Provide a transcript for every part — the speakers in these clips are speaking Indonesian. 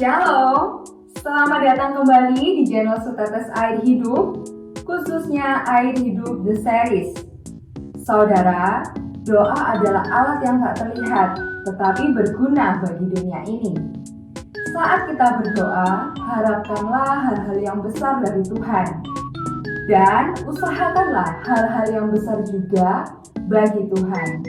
Shalom, selamat datang kembali di channel Setetes Air Hidup, khususnya Air Hidup The Series. Saudara, doa adalah alat yang tak terlihat, tetapi berguna bagi dunia ini. Saat kita berdoa, harapkanlah hal-hal yang besar dari Tuhan. Dan usahakanlah hal-hal yang besar juga bagi Tuhan.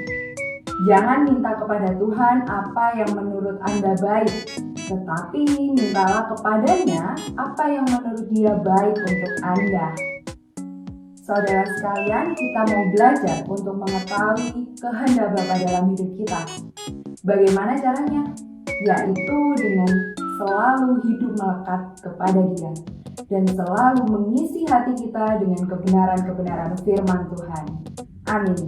Jangan minta kepada Tuhan apa yang menurut Anda baik, tetapi mintalah kepadanya apa yang menurut Dia baik untuk Anda. Saudara sekalian, kita mau belajar untuk mengetahui kehendak Bapa dalam hidup kita. Bagaimana caranya? Yaitu dengan selalu hidup melekat kepada Dia dan selalu mengisi hati kita dengan kebenaran-kebenaran firman Tuhan. Amin.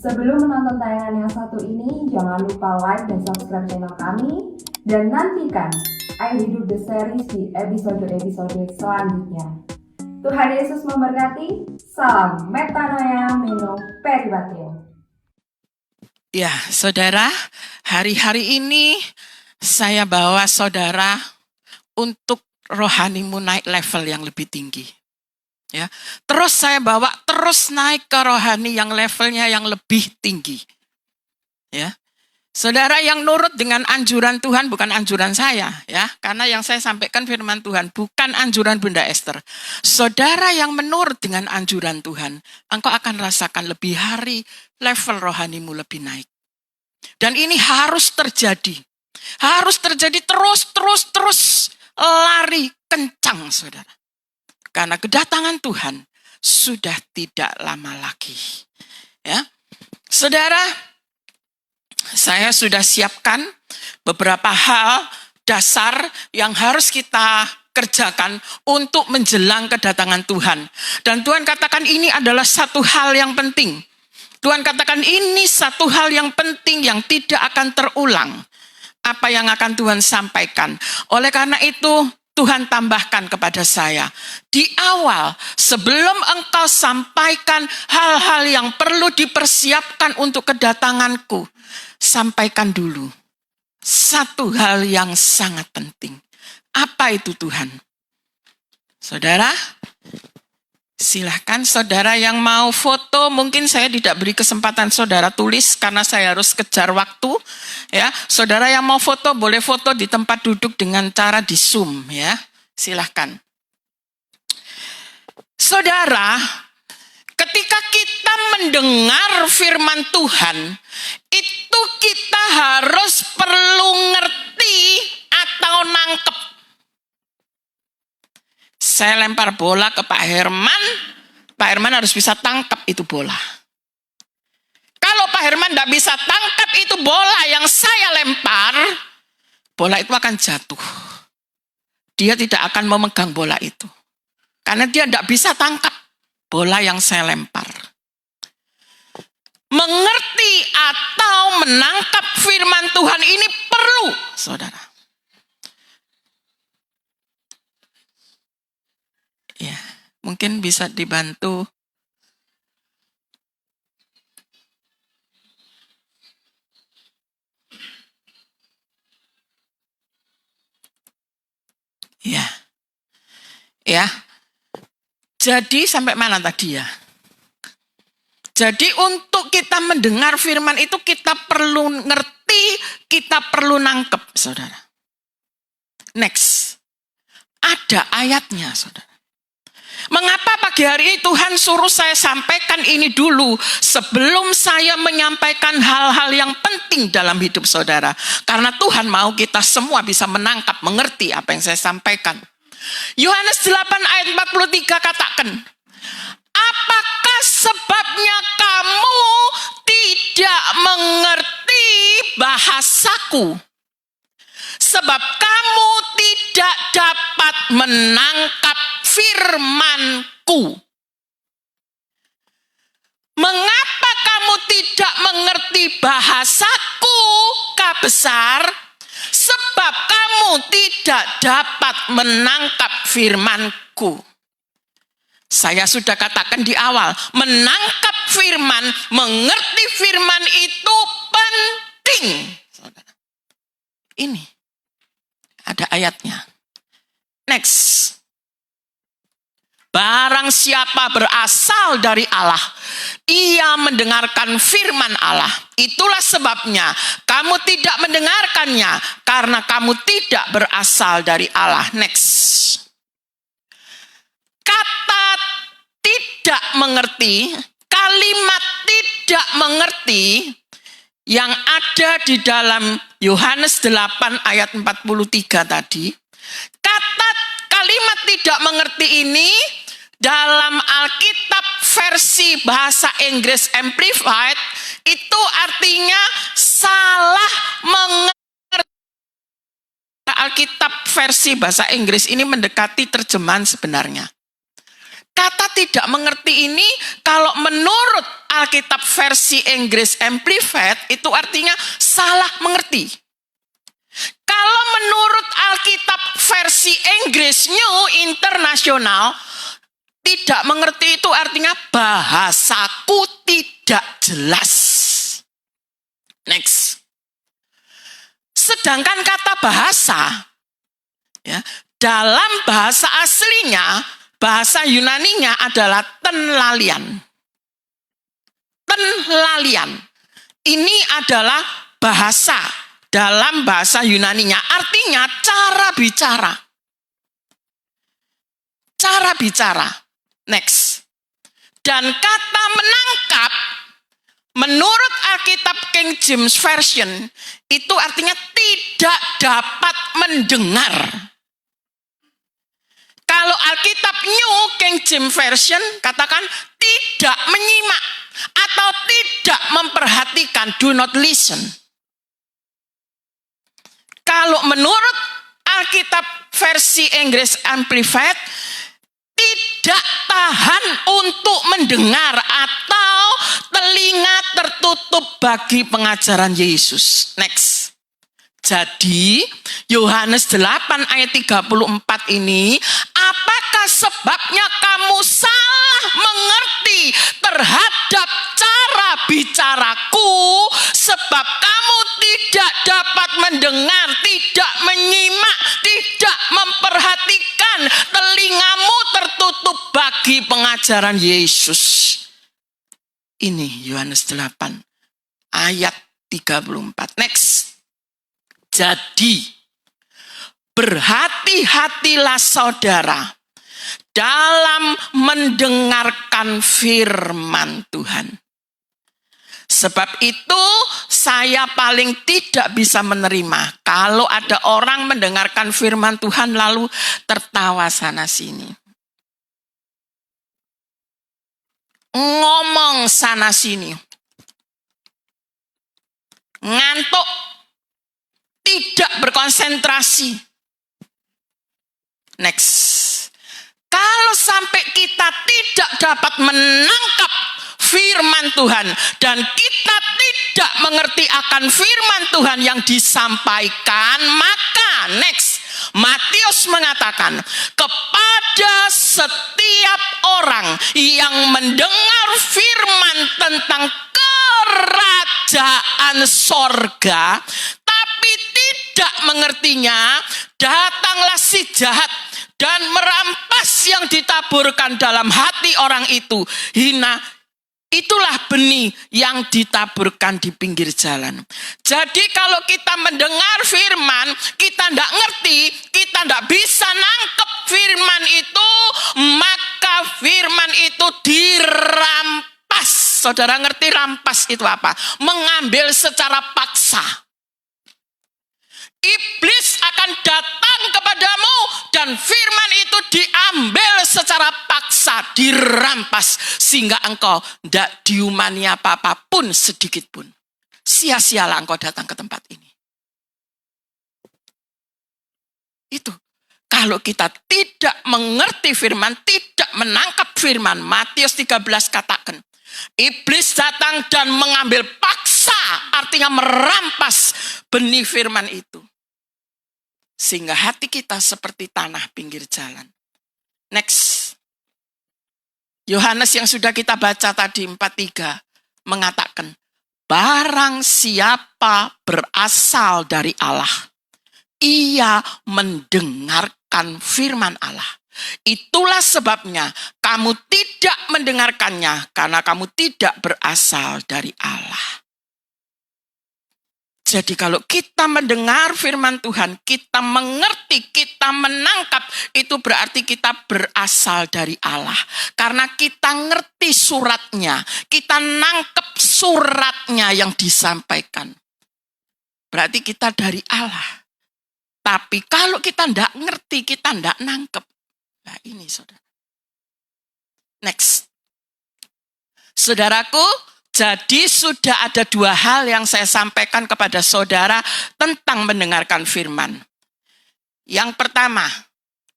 Sebelum menonton tayangan yang satu ini, jangan lupa like dan subscribe channel kami, dan nantikan Air Hidup The Series di episode-episode selanjutnya. Tuhan Yesus memberkati. Salam Metanoia Meno Peribateo. Ya, saudara, hari-hari ini saya bawa saudara untuk rohanimu naik level yang lebih tinggi. Ya, terus saya bawa terus naik ke rohani yang levelnya yang lebih tinggi. Ya, saudara yang nurut dengan anjuran Tuhan bukan anjuran saya, ya, karena yang saya sampaikan firman Tuhan bukan anjuran Bunda Esther. Saudara yang menurut dengan anjuran Tuhan, engkau akan rasakan lebih hari level rohanimu lebih naik. Dan ini harus terjadi terus lari kencang, saudara. Karena kedatangan Tuhan sudah tidak lama lagi. Ya, saudara, saya sudah siapkan beberapa hal dasar yang harus kita kerjakan untuk menjelang kedatangan Tuhan. Dan Tuhan katakan ini adalah satu hal yang penting. Tuhan katakan ini satu hal yang penting yang tidak akan terulang. Apa yang akan Tuhan sampaikan. Oleh karena itu, Tuhan tambahkan kepada saya, di awal sebelum engkau sampaikan hal-hal yang perlu dipersiapkan untuk kedatanganku, sampaikan dulu satu hal yang sangat penting. Apa itu Tuhan? Saudara, silahkan saudara yang mau foto, mungkin saya tidak beri kesempatan saudara tulis karena saya harus kejar waktu. Ya, saudara yang mau foto boleh foto di tempat duduk dengan cara di zoom, ya. Silahkan. Saudara, ketika kita mendengar firman Tuhan, itu kita harus perlu ngerti atau nangkep. Saya lempar bola ke Pak Herman harus bisa tangkap itu bola. Kalau Pak Herman tidak bisa tangkap itu bola yang saya lempar, bola itu akan jatuh. Dia tidak akan memegang bola itu. Karena dia tidak bisa tangkap bola yang saya lempar. Mengerti atau menangkap firman Tuhan ini perlu, saudara. Ya, mungkin bisa dibantu. Ya. Jadi sampai mana tadi ya? Jadi untuk kita mendengar firman itu kita perlu ngerti, kita perlu nangkep, saudara. Next. Ada ayatnya, saudara. Mengapa pagi hari ini Tuhan suruh saya sampaikan ini dulu sebelum saya menyampaikan hal-hal yang penting dalam hidup saudara? Karena Tuhan mau kita semua bisa menangkap, mengerti apa yang saya sampaikan. Yohanes 8 ayat 43 katakan, apakah sebabnya kamu tidak mengerti bahasaku? Sebab kamu tidak dapat menangkap firmanku. Mengapa kamu tidak mengerti bahasaku, K besar? Sebab kamu tidak dapat menangkap firmanku. Saya sudah katakan di awal, menangkap firman, mengerti firman itu penting. Ini Ada ayatnya. Next. Barang siapa berasal dari Allah, ia mendengarkan firman Allah. Itulah sebabnya kamu tidak mendengarkannya, karena kamu tidak berasal dari Allah. Next. Kata tidak mengerti, kalimat tidak mengerti yang ada di dalam Yohanes 8 ayat 43 tadi. Kalimat tidak mengerti ini dalam Alkitab versi bahasa Inggris Amplified itu artinya salah mengerti. Alkitab versi bahasa Inggris ini mendekati terjemahan sebenarnya. Kata tidak mengerti ini kalau menurut Alkitab versi Inggris Amplified itu artinya salah mengerti. Kalau menurut Alkitab versi Inggris New International, tidak mengerti itu artinya bahasaku tidak jelas. Next. Sedangkan kata bahasa, ya, dalam bahasa aslinya, bahasa Yunaninya adalah tenlalian. Tenlalian. Ini adalah bahasa dalam bahasa Yunaninya. Artinya cara bicara. Cara bicara. Next. Dan kata menangkap, menurut Alkitab King James Version, itu artinya tidak dapat mendengar. Kalau Alkitab New King James Version, katakan tidak menyimak atau tidak memperhatikan, do not listen. Kalau menurut Alkitab versi Inggris Amplified, tidak tahan untuk mendengar atau telinga tertutup bagi pengajaran Yesus. Next. Jadi Yohanes 8 ayat 34 ini, apakah sebabnya kamu salah mengerti terhadap cara bicaraku, sebab kamu tidak dapat mendengar, tidak menyimak, tidak memperhatikan, telingamu tertutup bagi pengajaran Yesus. Ini Yohanes 8 ayat 34. Next. Jadi, berhati-hatilah saudara dalam mendengarkan firman Tuhan. Sebab itu saya paling tidak bisa menerima kalau ada orang mendengarkan firman Tuhan lalu tertawa sana sini. Ngomong sana sini. Ngantuk. Tidak berkonsentrasi. Next. Kalau sampai kita tidak dapat menangkap firman Tuhan dan kita tidak mengerti akan firman Tuhan yang disampaikan, maka next, Matius mengatakan, kepada setiap orang yang mendengar firman tentang kerajaan sorga, tapi tidak mengertinya, datanglah si jahat dan merampas yang ditaburkan dalam hati orang itu. Itulah benih yang ditaburkan di pinggir jalan. Jadi kalau kita mendengar firman, kita tidak ngerti, kita tidak bisa nangkep firman itu, maka firman itu dirampas. Saudara ngerti rampas itu apa? Mengambil secara paksa. Iblis akan datang kepadamu dan firman itu diambil secara paksa, dirampas, sehingga engkau tidak diumani apa-apun sedikit pun. Sia-sialah engkau datang ke tempat ini. Itu. Kalau kita tidak mengerti firman, tidak menangkap firman, Matius 13 katakan, iblis datang dan mengambil paksa, artinya merampas benih firman itu. Sehingga hati kita seperti tanah pinggir jalan. Next. Yohanes yang sudah kita baca tadi 4:3 mengatakan, barang siapa berasal dari Allah, ia mendengarkan firman Allah. Itulah sebabnya kamu tidak mendengarkannya, karena kamu tidak berasal dari Allah. Jadi kalau kita mendengar firman Tuhan, kita mengerti, kita menangkap, itu berarti kita berasal dari Allah. Karena kita ngerti suratnya, kita nangkep suratnya yang disampaikan. Berarti kita dari Allah. Tapi kalau kita tidak ngerti, kita tidak nangkep. Nah ini saudara. Next. Saudaraku, jadi sudah ada dua hal yang saya sampaikan kepada saudara tentang mendengarkan firman. Yang pertama,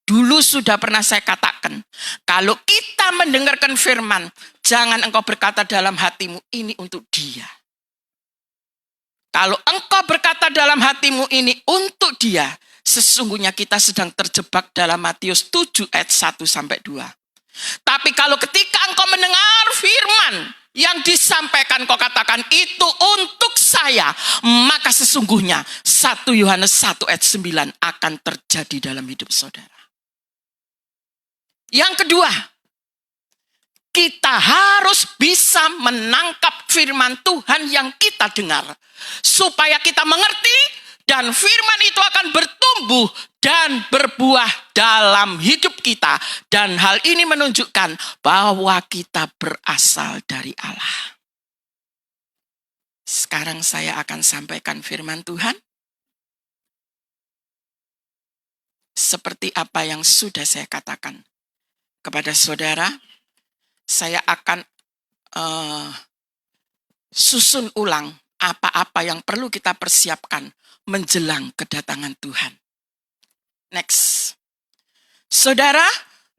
dulu sudah pernah saya katakan, kalau kita mendengarkan firman, jangan engkau berkata dalam hatimu, ini untuk dia. Kalau engkau berkata dalam hatimu, ini untuk dia, sesungguhnya kita sedang terjebak dalam Matius 7 ayat 1-2. Tapi kalau ketika engkau mendengar firman yang disampaikan, kau katakan itu untuk saya, maka sesungguhnya 1 Yohanes 1 ayat 9 akan terjadi dalam hidup saudara. Yang kedua, kita harus bisa menangkap firman Tuhan yang kita dengar, supaya kita mengerti dan firman itu akan bertumbuh dan berbuah dalam hidup kita. Dan hal ini menunjukkan bahwa kita berasal dari Allah. Sekarang saya akan sampaikan firman Tuhan. Seperti apa yang sudah saya katakan kepada saudara, saya akan susun ulang apa-apa yang perlu kita persiapkan menjelang kedatangan Tuhan. Next. Saudara,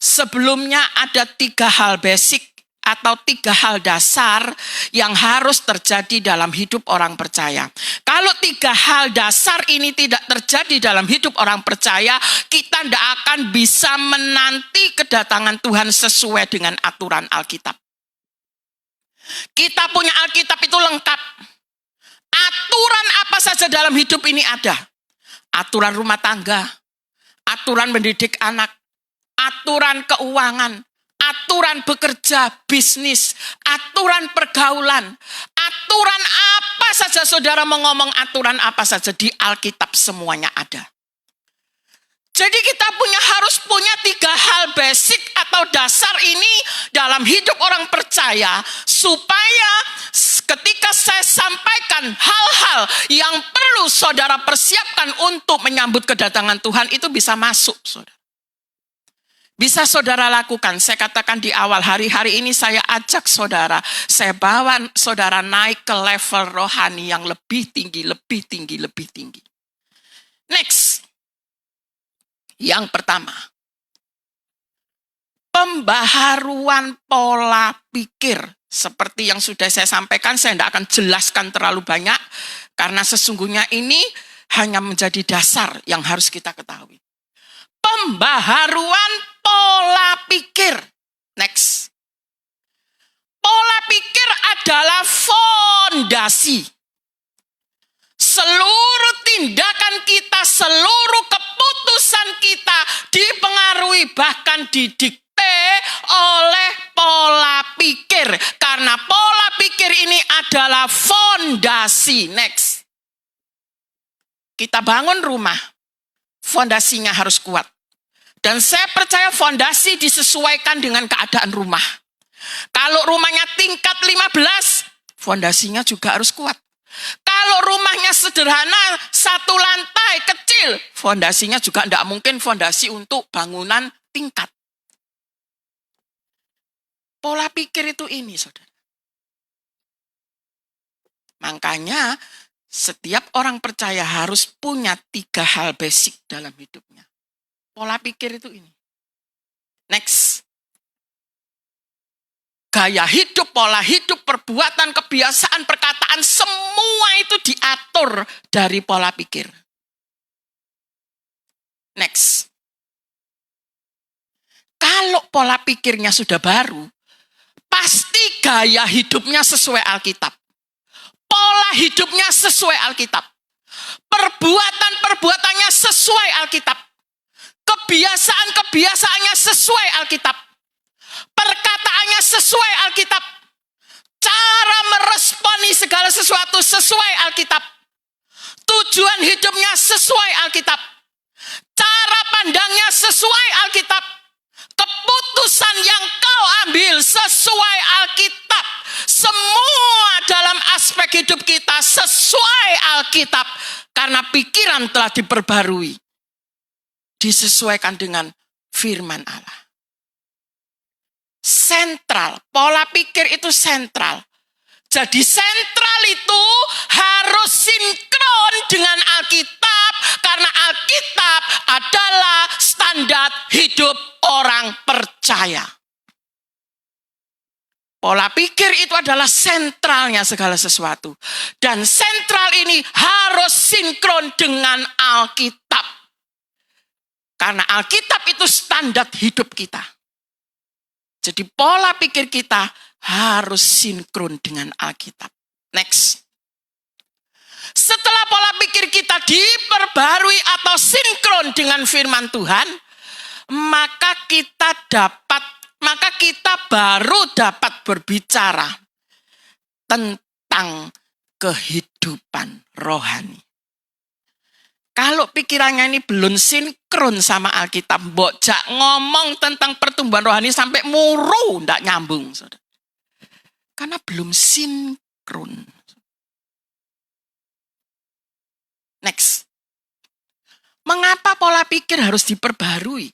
sebelumnya ada 3 hal basic atau 3 hal dasar yang harus terjadi dalam hidup orang percaya. Kalau 3 hal dasar ini tidak terjadi dalam hidup orang percaya, kita tidak akan bisa menanti kedatangan Tuhan sesuai dengan aturan Alkitab. Kita punya Alkitab itu lengkap. Aturan apa saja dalam hidup ini ada. Aturan rumah tangga, aturan mendidik anak, aturan keuangan, aturan bekerja, bisnis, aturan pergaulan, aturan apa saja saudara mau ngomong, aturan apa saja di Alkitab semuanya ada. Jadi kita harus punya 3 hal basic atau dasar ini dalam hidup orang percaya, supaya ketika saya sampaikan hal-hal yang perlu saudara persiapkan untuk menyambut kedatangan Tuhan, itu bisa masuk, saudara. Bisa saudara lakukan. Saya katakan di awal, hari-hari ini saya ajak saudara, saya bawa saudara naik ke level rohani yang lebih tinggi, lebih tinggi, lebih tinggi. Next. Yang pertama, pembaharuan pola pikir. Seperti yang sudah saya sampaikan, saya tidak akan jelaskan terlalu banyak, karena sesungguhnya ini hanya menjadi dasar yang harus kita ketahui. Pembaharuan pola pikir. Next. Pola pikir adalah fondasi. Seluruh tindakan kita, seluruh keputusan kita dipengaruhi, bahkan didikte oleh pola pikir. Karena pola pikir ini adalah fondasi. Next. Kita bangun rumah, fondasinya harus kuat. Dan saya percaya fondasi disesuaikan dengan keadaan rumah. Kalau rumahnya tingkat 15, fondasinya juga harus kuat. Kalau rumahnya sederhana, 1 lantai kecil, fondasinya juga tidak mungkin fondasi untuk bangunan tingkat. Pola pikir itu ini, saudara. Makanya setiap orang percaya harus punya 3 hal basic dalam hidupnya. Pola pikir itu ini. Next. Gaya hidup, pola hidup, perbuatan, kebiasaan, perkataan, semua itu diatur dari pola pikir. Next. Kalau pola pikirnya sudah baru, pasti gaya hidupnya sesuai Alkitab. Pola hidupnya sesuai Alkitab. Perbuatan-perbuatannya sesuai Alkitab. Kebiasaan-kebiasaannya sesuai Alkitab. Perkataannya sesuai Alkitab. Cara meresponi segala sesuatu sesuai Alkitab. Tujuan hidupnya sesuai Alkitab. Cara pandangnya sesuai Alkitab. Keputusan yang kau ambil sesuai Alkitab. Semua dalam aspek hidup kita sesuai Alkitab. Karena pikiran telah diperbarui. Disesuaikan dengan firman Allah. Sentral, pola pikir itu sentral. Jadi sentral itu harus sinkron dengan Alkitab. Karena Alkitab adalah standar hidup orang percaya. Pola pikir itu adalah sentralnya segala sesuatu. Dan sentral ini harus sinkron dengan Alkitab. Karena Alkitab itu standar hidup kita. Jadi pola pikir kita harus sinkron dengan Alkitab. Next. Setelah pola pikir kita diperbarui atau sinkron dengan firman Tuhan, maka kita baru dapat berbicara tentang kehidupan rohani. Kalau pikirannya ini belum sinkron sama Alkitab, bocak ngomong tentang pertumbuhan rohani sampai muru, ndak nyambung. Saudara. Karena belum sinkron. Next. Mengapa pola pikir harus diperbarui?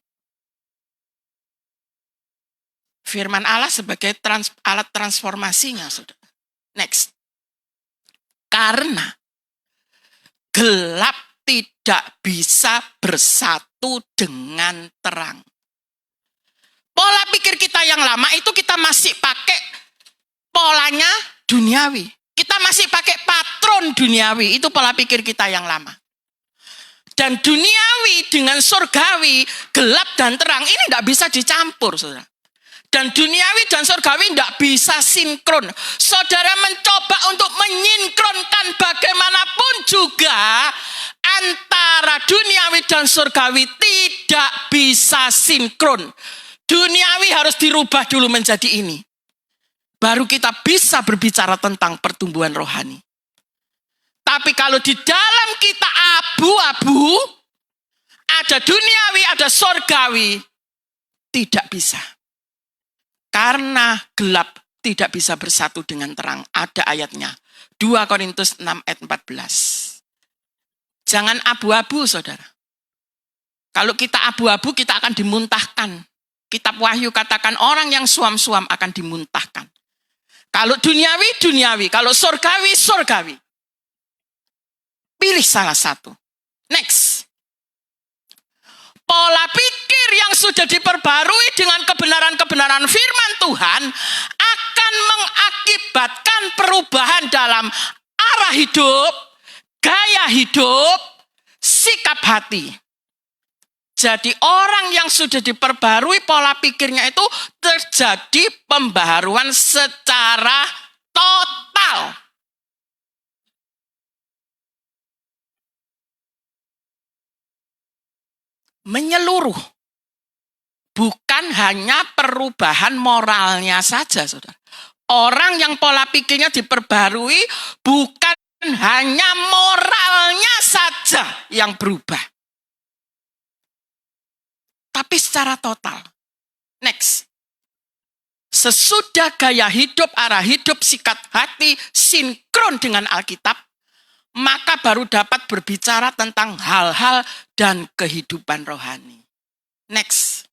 Firman Allah sebagai alat transformasinya, saudara. Next. Karena gelap tidak bisa bersatu dengan terang. Pola pikir kita yang lama itu kita masih pakai polanya duniawi. Kita masih pakai patron duniawi. Itu pola pikir kita yang lama. Dan duniawi dengan surgawi, gelap dan terang ini tidak bisa dicampur, saudara. Dan duniawi dan surgawi tidak bisa sinkron. Saudara mencoba untuk menyinkronkan bagaimanapun juga antara duniawi dan surgawi tidak bisa sinkron. Duniawi harus dirubah dulu menjadi ini. Baru kita bisa berbicara tentang pertumbuhan rohani. Tapi kalau di dalam kita abu-abu, ada duniawi, ada surgawi, tidak bisa. Karena gelap tidak bisa bersatu dengan terang. Ada ayatnya. 2 Korintus 6 ayat 14. Jangan abu-abu, saudara. Kalau kita abu-abu, kita akan dimuntahkan. Kitab Wahyu katakan orang yang suam-suam akan dimuntahkan. Kalau duniawi, duniawi. Kalau surgawi, surgawi. Pilih salah satu. Next. Pola pikir yang sudah diperbarui dengan kebenaran-kebenaran firman Tuhan akan mengakibatkan perubahan dalam arah hidup, gaya hidup, sikap hati. Jadi orang yang sudah diperbarui pola pikirnya itu terjadi pembaharuan secara total. Menyeluruh. Bukan hanya perubahan moralnya saja, saudara. Orang yang pola pikirnya diperbarui bukan hanya moralnya saja yang berubah. Tapi secara total. Next. Sesudah gaya hidup, arah hidup, sikap hati sinkron dengan Alkitab, maka baru dapat berbicara tentang hal-hal dan kehidupan rohani. Next.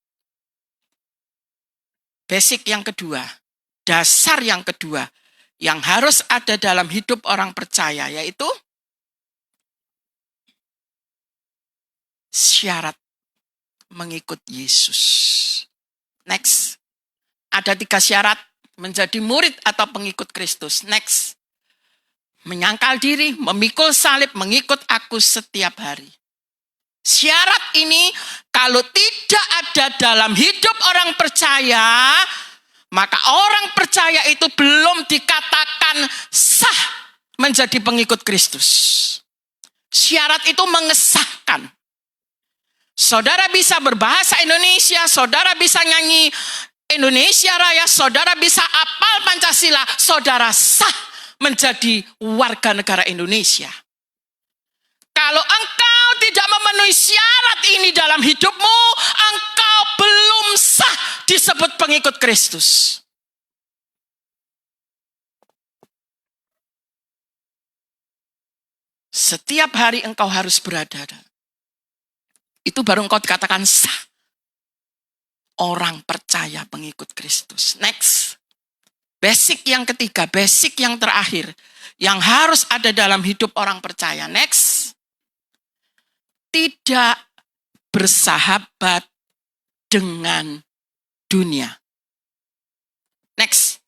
Basic yang kedua, dasar yang kedua yang harus ada dalam hidup orang percaya, yaitu syarat mengikut Yesus. Next. Ada 3 syarat menjadi murid atau pengikut Kristus. Next. Menyangkal diri, memikul salib, mengikut aku setiap hari. Syarat ini kalau tidak ada dalam hidup orang percaya, maka orang percaya itu belum dikatakan sah menjadi pengikut Kristus. Syarat itu mengesahkan. Saudara bisa berbahasa Indonesia, saudara bisa nyanyi Indonesia Raya, saudara bisa apal Pancasila, saudara sah menjadi warga negara Indonesia. Kalau engkau tidak memenuhi syarat ini dalam hidupmu, engkau belum sah disebut pengikut Kristus. Setiap hari engkau harus berada. Itu baru engkau dikatakan sah. Orang percaya pengikut Kristus. Next. Basic yang ketiga, basic yang terakhir. Yang harus ada dalam hidup orang percaya. Next. Tidak bersahabat dengan dunia. Next.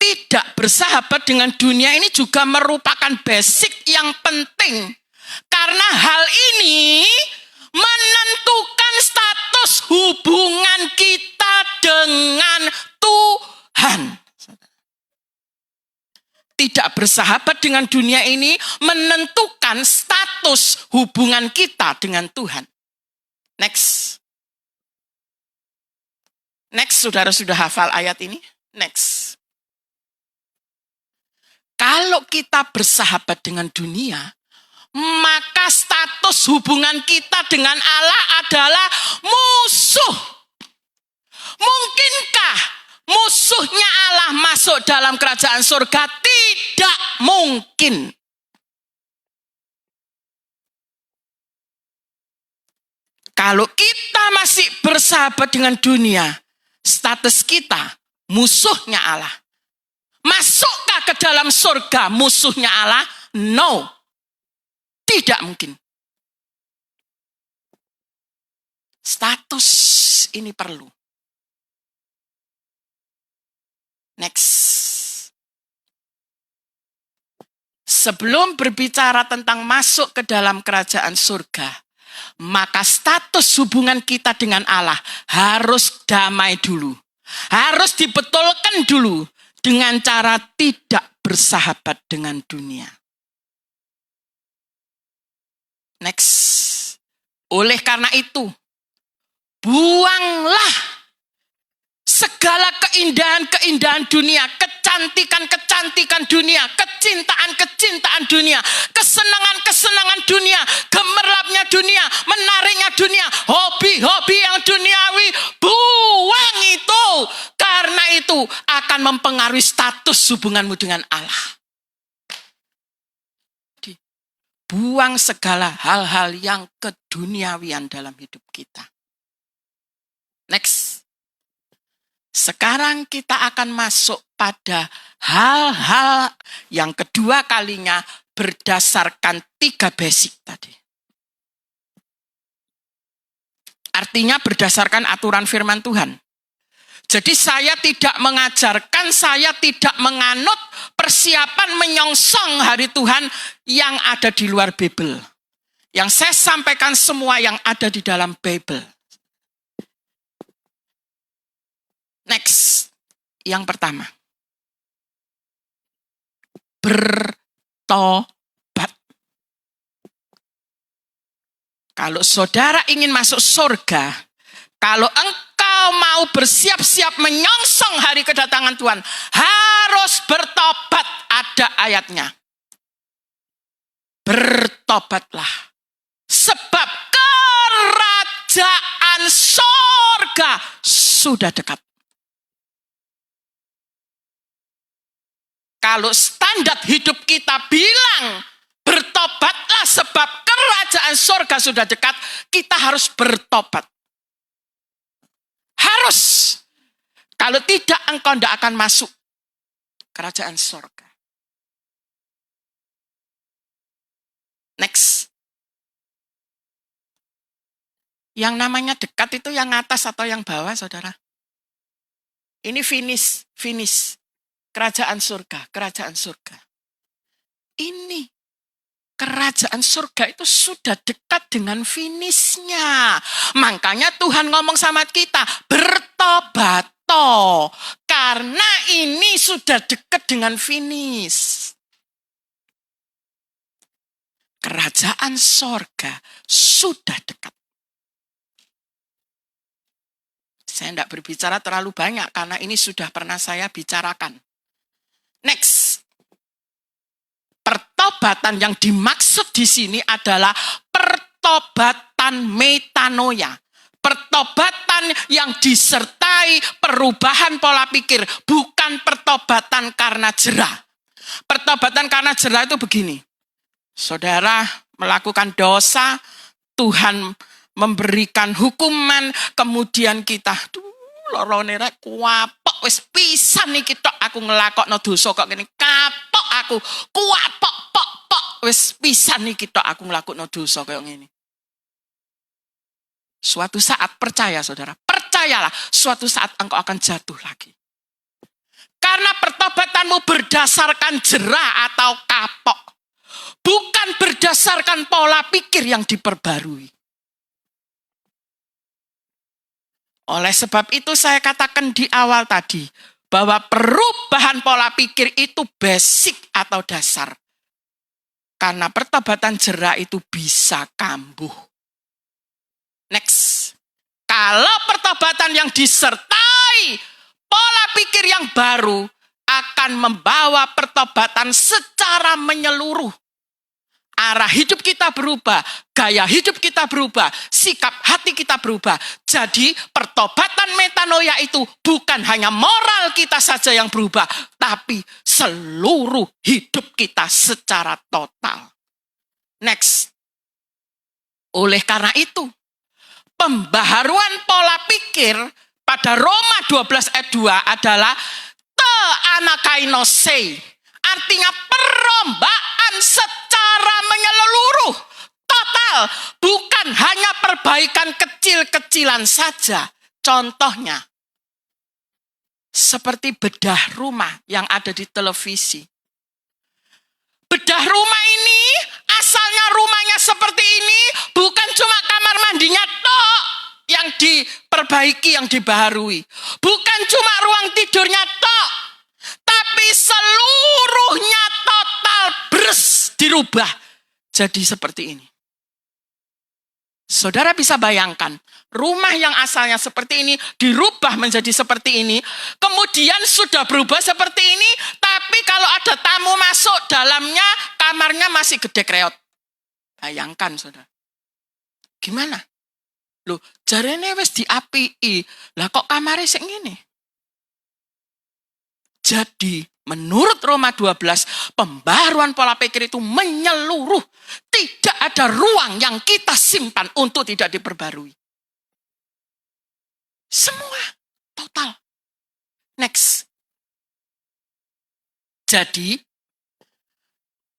Tidak bersahabat dengan dunia ini juga merupakan basic yang penting. Karena hal ini menentukan status hubungan kita dengan Tuhan. Tidak bersahabat dengan dunia ini menentukan status hubungan kita dengan Tuhan. Next. Next, saudara sudah hafal ayat ini? Next. Kalau kita bersahabat dengan dunia, maka status hubungan kita dengan Allah adalah musuh. Mungkinkah musuhnya Allah masuk dalam kerajaan surga? Tidak mungkin. Kalau kita masih bersahabat dengan dunia, status kita musuhnya Allah. Masukkah ke dalam surga musuhnya Allah? No. Tidak mungkin. Status ini perlu. Next. Sebelum berbicara tentang masuk ke dalam kerajaan surga, maka status hubungan kita dengan Allah harus damai dulu. Harus dibetulkan dulu dengan cara tidak bersahabat dengan dunia. Next. Oleh karena itu, buanglah segala keindahan-keindahan dunia, kecantikan-kecantikan dunia, kecintaan-kecintaan dunia, kesenangan-kesenangan dunia, gemerlapnya dunia, menariknya dunia, hobi-hobi yang duniawi. Buang itu. Karena itu akan mempengaruhi status hubunganmu dengan Allah. Buang segala hal-hal yang keduniawian dalam hidup kita. Next. Sekarang kita akan masuk pada hal-hal yang kedua kalinya berdasarkan 3 basic tadi. Artinya berdasarkan aturan firman Tuhan. Jadi saya tidak mengajarkan, saya tidak menganut persiapan menyongsong hari Tuhan yang ada di luar Bible. Yang saya sampaikan semua yang ada di dalam Bible. Next, yang pertama. Bertobat. Kalau saudara ingin masuk surga, kalau engkau mau bersiap-siap menyongsong hari kedatangan Tuhan, harus bertobat. Ada ayatnya. Bertobatlah. Sebab kerajaan surga sudah dekat. Kalau standar hidup kita bilang bertobatlah sebab kerajaan surga sudah dekat, kita harus bertobat. Harus. Kalau tidak, engkau tidak akan masuk kerajaan surga. Next. Yang namanya dekat itu yang atas atau yang bawah, saudara? Ini finish. Kerajaan surga. Ini kerajaan surga itu sudah dekat dengan finishnya. Makanya Tuhan ngomong sama kita, bertobat toh. Karena ini sudah dekat dengan finish. kerajaan sorga sudah dekat. Saya tidak berbicara terlalu banyak karena ini sudah pernah saya bicarakan. Next. Pertobatan yang dimaksud di sini adalah pertobatan metanoia. Pertobatan yang disertai perubahan pola pikir, bukan pertobatan karena jerah. Pertobatan karena jerah itu begini. Saudara melakukan dosa, Tuhan memberikan hukuman, kemudian kita lorone rek kuapok wis pisan iki tok aku nglakokno dosa kok ngene. Kapok aku, kuapok pok wis pisan iki tok aku nglakokno dosa kaya ngene. Suatu saat percaya saudara, percayalah suatu saat engkau akan jatuh lagi. Karena pertobatanmu berdasarkan jerah atau kapok. Bukan berdasarkan pola pikir yang diperbarui. Oleh sebab itu saya katakan di awal tadi, bahwa perubahan pola pikir itu basic atau dasar. Karena pertobatan jerah itu bisa kambuh. Next. Kalau pertobatan yang disertai pola pikir yang baru akan membawa pertobatan secara menyeluruh. Arah hidup kita berubah, gaya hidup kita berubah, sikap hati kita berubah. Jadi pertobatan metanoia itu bukan hanya moral kita saja yang berubah, tapi seluruh hidup kita secara total. Next. Oleh karena itu, pembaharuan pola pikir pada Roma 12 ayat 2 adalah te anakainose. Artinya perlombaan secara menyeluruh, total. Bukan hanya perbaikan kecil-kecilan saja. Contohnya, seperti bedah rumah yang ada di televisi. Bedah rumah ini, asalnya rumahnya seperti ini, bukan cuma kamar mandinya tok yang diperbaiki, yang dibaharui. Bukan cuma ruang tidurnya tok, tapi seluruhnya total dirubah jadi seperti ini. Saudara bisa bayangkan, rumah yang asalnya seperti ini dirubah menjadi seperti ini, kemudian sudah berubah seperti ini, tapi kalau ada tamu masuk dalamnya, kamarnya masih gede kreot. Bayangkan saudara. Gimana? Loh, jarene wis diapii, lah kok kamarnya sing ngene? Jadi, menurut Roma 12, pembaharuan pola pikir itu menyeluruh. Tidak ada ruang yang kita simpan untuk tidak diperbarui. Semua total. Next. Jadi,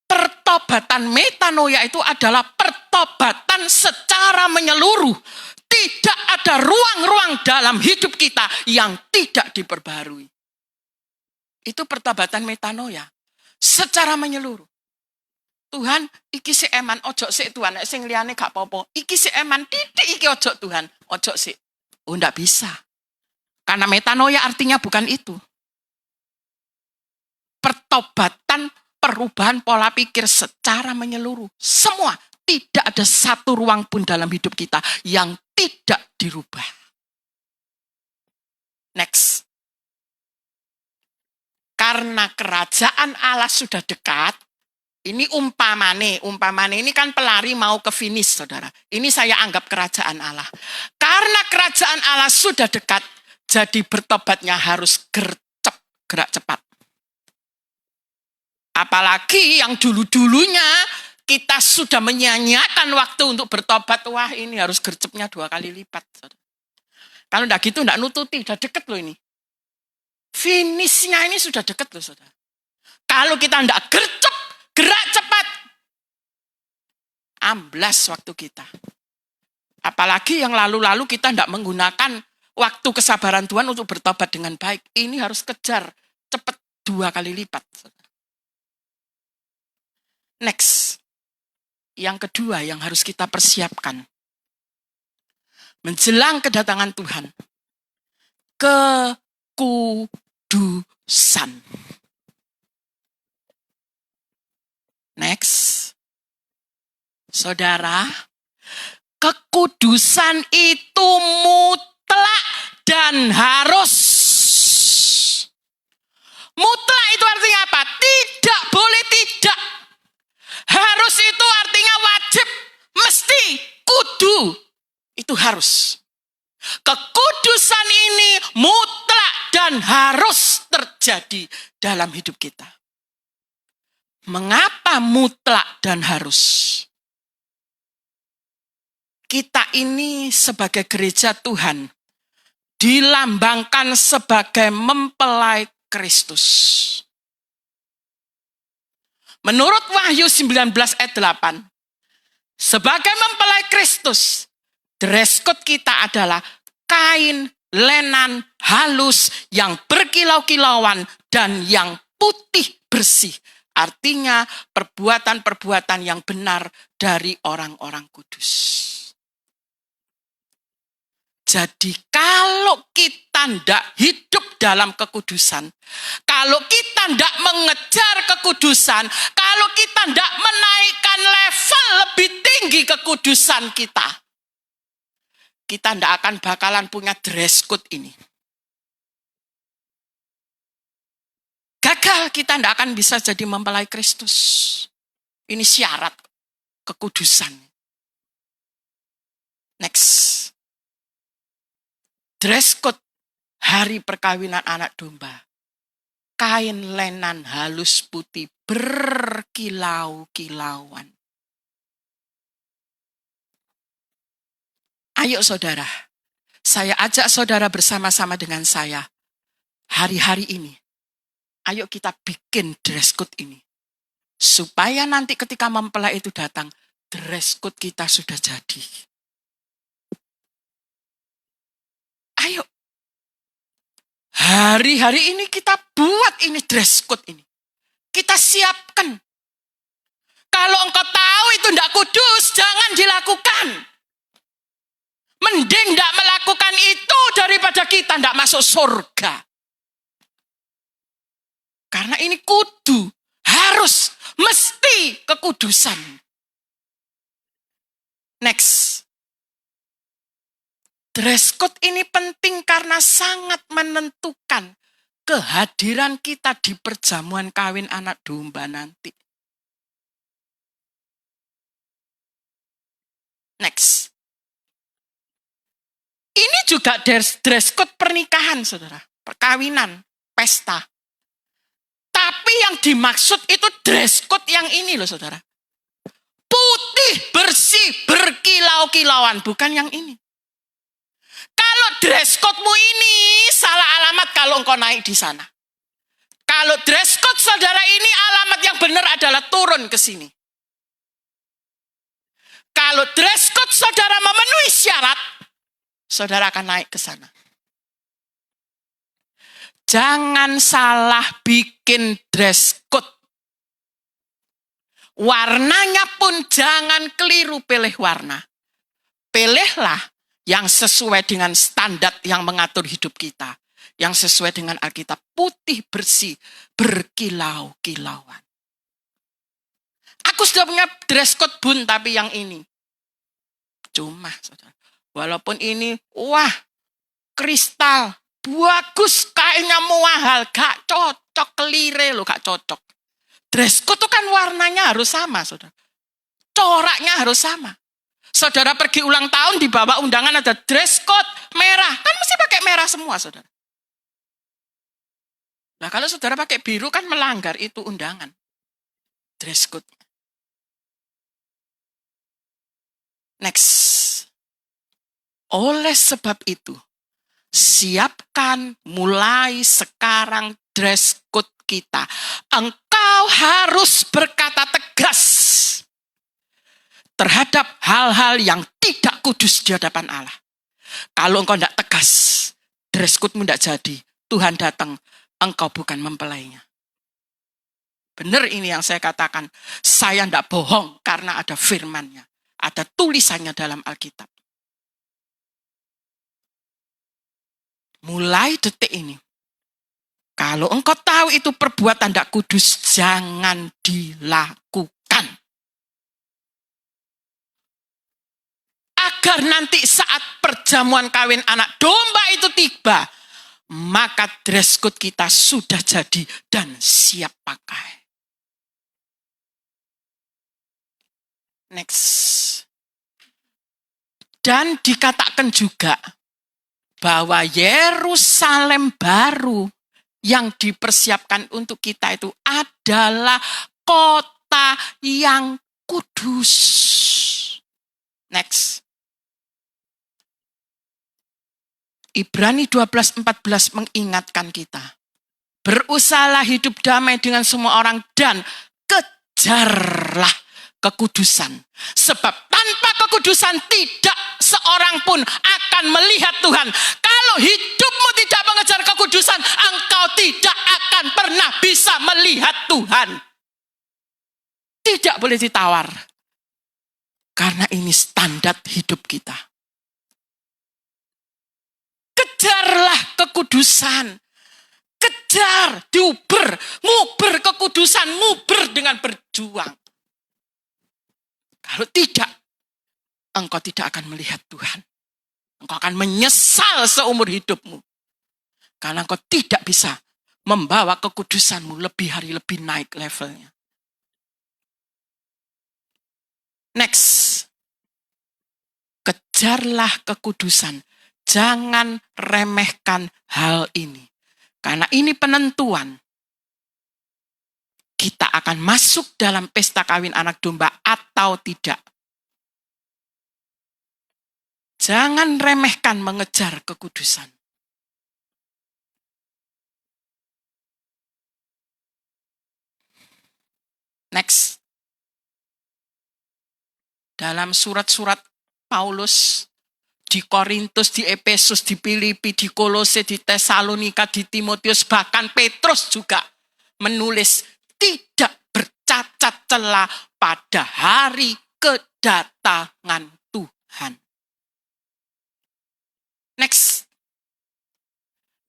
pertobatan metanoia itu adalah pertobatan secara menyeluruh. Tidak ada ruang-ruang dalam hidup kita yang tidak diperbarui. Itu pertobatan metanoia secara menyeluruh. Tuhan, iki si eman, ojo si Tuhan, sing liyane gak apa-apa. Iki si eman, titik iki ojo Tuhan, ojo si. Oh, enggak bisa. Karena metanoia artinya bukan itu. Pertobatan, perubahan pola pikir secara menyeluruh. Semua, tidak ada satu ruang pun dalam hidup kita yang tidak dirubah. Next. Karena kerajaan Allah sudah dekat, ini umpamane ini kan pelari mau ke finish, saudara. Ini saya anggap kerajaan Allah. Karena kerajaan Allah sudah dekat, jadi bertobatnya harus gerak cepat. Apalagi yang dulu-dulunya kita sudah menyanyiakan waktu untuk bertobat, wah ini harus gercepnya 2 kali lipat. Saudara. Kalau enggak gitu enggak nututi, udah deket loh ini. Finishnya ini sudah dekat loh saudara. Kalau kita tidak gercep, gerak cepat, amblas waktu kita. Apalagi yang lalu-lalu kita tidak menggunakan waktu kesabaran Tuhan untuk bertobat dengan baik. Ini harus kejar, cepat 2 kali lipat. Saudara. Next. Yang kedua yang harus kita persiapkan. Menjelang kedatangan Tuhan. Kekudusan. Next. Saudara, kekudusan itu mutlak dan harus. Mutlak itu artinya apa? Tidak boleh tidak. Harus itu artinya wajib, mesti, kudu. Itu harus. Kekudusan ini mutlak dan harus terjadi dalam hidup kita. Mengapa mutlak dan harus? Kita ini sebagai gereja Tuhan dilambangkan sebagai mempelai Kristus. Menurut Wahyu 19 ayat 8, sebagai mempelai Kristus, dress code kita adalah kain lenan halus yang berkilau-kilauan dan yang putih bersih. Artinya perbuatan-perbuatan yang benar dari orang-orang kudus. Jadi kalau kita tidak hidup dalam kekudusan, kalau kita tidak mengejar kekudusan, kalau kita tidak menaikkan level lebih tinggi kekudusan kita tidak akan bakalan punya dress code ini. Gagal, kita tidak akan bisa jadi mempelai Kristus. Ini syarat kekudusan. Next. Dress code hari perkawinan anak domba. Kain lenan halus putih berkilau-kilauan. Ayo saudara, saya ajak saudara bersama-sama dengan saya hari-hari ini. Ayo kita bikin dress code ini. Supaya nanti ketika mempelai itu datang, dress code kita sudah jadi. Ayo. Hari-hari ini kita buat ini dress code ini. Kita siapkan. Kalau engkau tahu itu tidak kudus, jangan dilakukan. Mending tidak melakukan itu daripada kita tidak masuk surga. Karena ini kudu, harus, mesti kekudusan. Next. Dress code ini penting karena sangat menentukan kehadiran kita di perjamuan kawin anak domba nanti. Next. Ini juga dress code pernikahan, saudara. Perkawinan, pesta. Tapi yang dimaksud itu dress code yang ini loh saudara. Putih, bersih, berkilau-kilauan. Bukan yang ini. Kalau dress code-mu ini salah alamat kalau engkau naik di sana. Kalau dress code saudara ini alamat yang benar adalah turun ke sini. Kalau dress code saudara memenuhi syarat, saudara akan naik ke sana. Jangan salah bikin dress code. Warnanya pun jangan keliru pilih warna. Pilihlah yang sesuai dengan standar yang mengatur hidup kita. Yang sesuai dengan Alkitab, putih bersih, berkilau-kilauan. Aku sudah punya dress code bun, tapi yang ini. Cuma, saudara, walaupun ini, wah, kristal, bagus, kainnya mahal, gak cocok, kelire loh, gak cocok. Dress code itu kan warnanya harus sama, saudara. Coraknya harus sama. Saudara pergi ulang tahun, di bawah undangan ada dress code merah. Kan mesti pakai merah semua, saudara. Nah, kalau saudara pakai biru kan melanggar itu undangan. Dress code. Next. Oleh sebab itu, siapkan mulai sekarang dress code kita. Engkau harus berkata tegas terhadap hal-hal yang tidak kudus di hadapan Allah. Kalau engkau tidak tegas, dress code-mu tidak jadi. Tuhan datang, engkau bukan mempelainya. Benar ini yang saya katakan. Saya tidak bohong karena ada firman-Nya. Ada tulisannya dalam Alkitab. Mulai detik ini, kalau engkau tahu itu perbuatan tidak kudus, jangan dilakukan. agar nanti saat perjamuan kawin anak domba itu tiba, maka dress code kita sudah jadi dan siap pakai. Next. Dan dikatakan juga bahwa Yerusalem baru yang dipersiapkan untuk kita itu adalah kota yang kudus. Next. Ibrani 12:14 mengingatkan kita. Berusahalah hidup damai dengan semua orang dan kejarlah kekudusan. Sebab tanpa kekudusan tidak seorang pun akan melihat Tuhan. Kalau hidupmu tidak mengejar kekudusan, engkau tidak akan pernah bisa melihat Tuhan. Tidak boleh ditawar. Karena ini standar hidup kita. Kejarlah kekudusan. Kejar, diuber, nguber kekudusan, nguber dengan berjuang. Kalau tidak, engkau tidak akan melihat Tuhan. Engkau akan menyesal seumur hidupmu. Karena engkau tidak bisa membawa kekudusanmu lebih hari lebih naik levelnya. Next. Kejarlah kekudusan. Jangan remehkan hal ini. Karena ini penentuan. Kita akan masuk dalam pesta kawin anak domba atau tidak. Jangan remehkan mengejar kekudusan. Next. Dalam surat-surat Paulus di Korintus, di Efesus, di Filipi, di Kolose, di Tesalonika, di Timotius, bahkan Petrus juga menulis tidak bercacat celah pada hari kedatangan Tuhan. Next.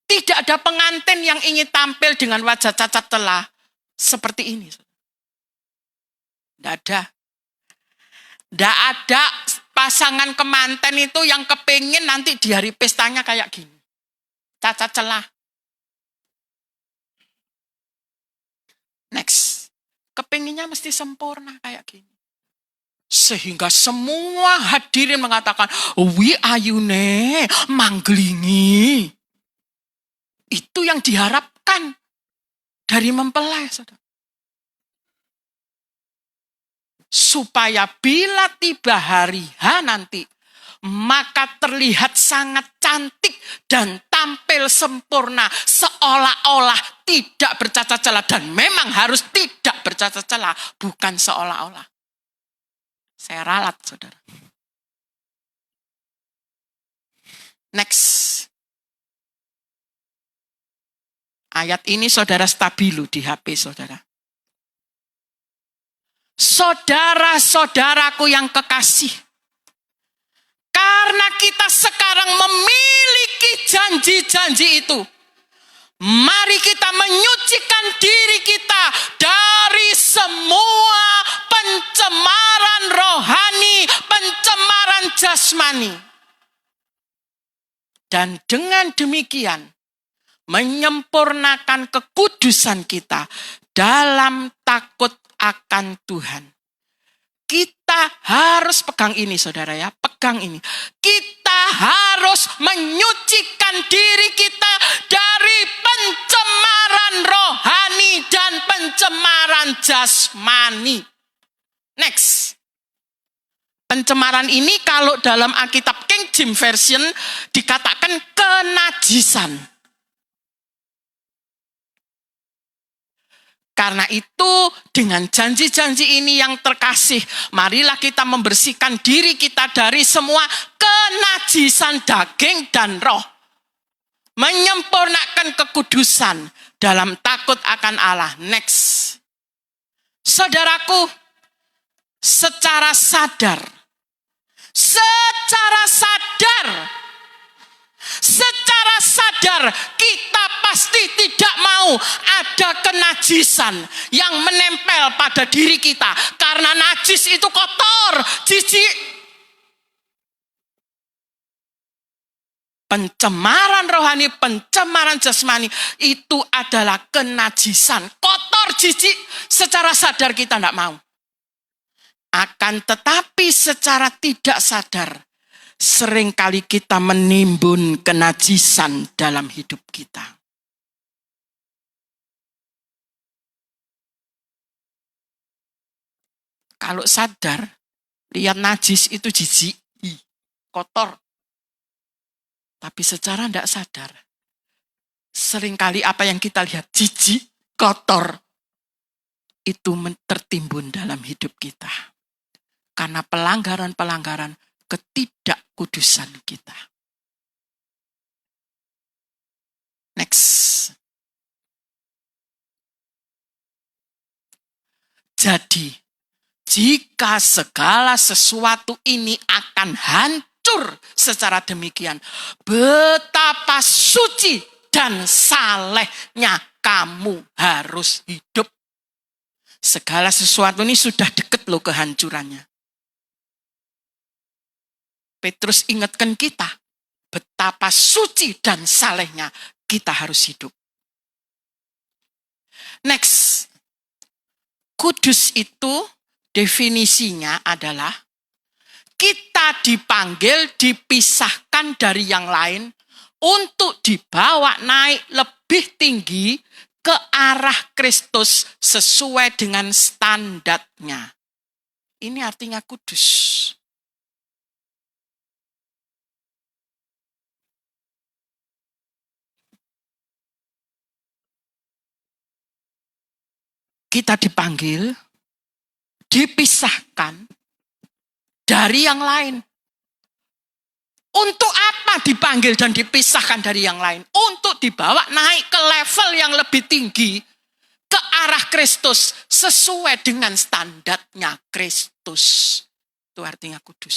Tidak ada pengantin yang ingin tampil dengan wajah cacat celah seperti ini. Tidak ada. Tidak ada pasangan kemanten itu yang kepingin nanti di hari pestanya kayak gini. Cacat celah. Next. Kepinginnya mesti sempurna kayak gini. Sehingga semua hadirin mengatakan, wi ayune manggelingi. Itu yang diharapkan dari mempelai, saudara. Supaya bila tiba hari H nanti, maka terlihat sangat cantik dan tampil sempurna, seolah-olah tidak bercacat celah. Dan memang harus tidak bercacat celah, bukan seolah-olah. Saya ralat, saudara. Next. Ayat ini saudara stabilo di HP saudara. Saudara-saudaraku yang kekasih, karena kita sekarang memiliki janji-janji itu, mari kita menyucikan diri kita dari semua pencemaran rohani, pencemaran jasmani. Dan dengan demikian, menyempurnakan kekudusan kita dalam takut akan Tuhan. Kita harus pegang ini saudara ya, pegang ini. Kita harus menyucikan diri kita dari pencemaran rohani dan pencemaran jasmani. Next. Pencemaran ini kalau dalam Alkitab King James Version dikatakan kenajisan. Karena itu dengan janji-janji ini yang terkasih, marilah kita membersihkan diri kita dari semua kenajisan daging dan roh. Menyempurnakan kekudusan dalam takut akan Allah. Next. Saudaraku, secara sadar kita pasti tidak mau ada kenajisan yang menempel pada diri kita. Karena najis itu kotor, jijik. pencemaran rohani, pencemaran jasmani, itu adalah kenajisan, kotor, jijik. Secara sadar kita tidak mau. Akan tetapi secara tidak sadar, seringkali kita menimbun kenajisan dalam hidup kita. Kalau sadar, lihat najis itu jijik, kotor. Tapi secara tidak sadar, seringkali apa yang kita lihat jijik, kotor, itu tertimbun dalam hidup kita. Karena pelanggaran-pelanggaran ketidakkudusan kita. Next. Jadi, jika segala sesuatu ini akan hancur secara demikian, betapa suci dan salehnya kamu harus hidup. Segala sesuatu ini sudah dekat loh kehancurannya. Petrus ingatkan kita, betapa suci dan salehnya kita harus hidup. Next. Kudus itu definisinya adalah kita dipanggil, dipisahkan dari yang lain untuk dibawa naik lebih tinggi ke arah Kristus sesuai dengan standarnya. Ini artinya kudus. Kita dipanggil, dipisahkan dari yang lain. Untuk apa dipanggil dan dipisahkan dari yang lain? Untuk dibawa naik ke level yang lebih tinggi, ke arah Kristus, sesuai dengan standarnya Kristus. Itu artinya kudus.